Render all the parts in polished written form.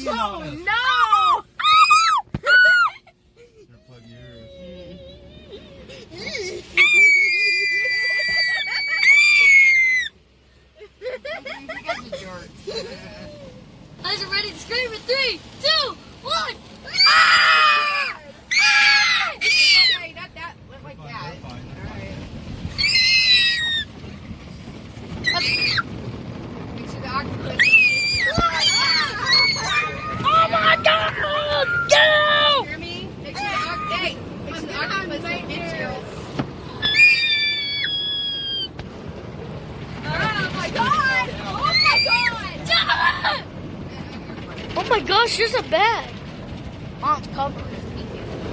peeing on us. No! Better plug yours. You guys are jerks. Guys are ready to scream in 3, 2, 1. Ah! Ah! No, not that. Went like that. They're fine. Make sure the octopus. Oh my God! Get out! Hear me? Make sure the octopus don't get you. Oh my God! Oh my God! Oh my gosh, there's a bag. Mom's covered.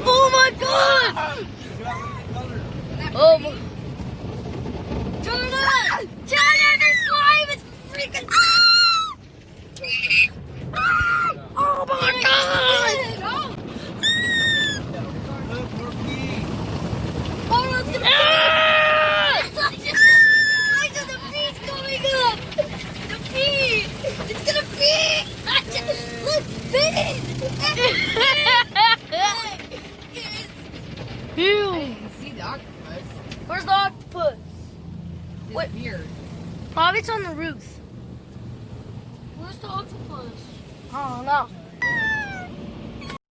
Oh my God! Oh my. Jonah! Jonah, the slime is freaking. Oh my God! Look, more pee. Oh, it's gonna Why is the pee's going up? The pee! It's gonna pee! Look, pee! Ew! I didn't see the octopus. Where's the octopus? What? Weird. Probably it's on the roof. Where's the octopus? I don't know.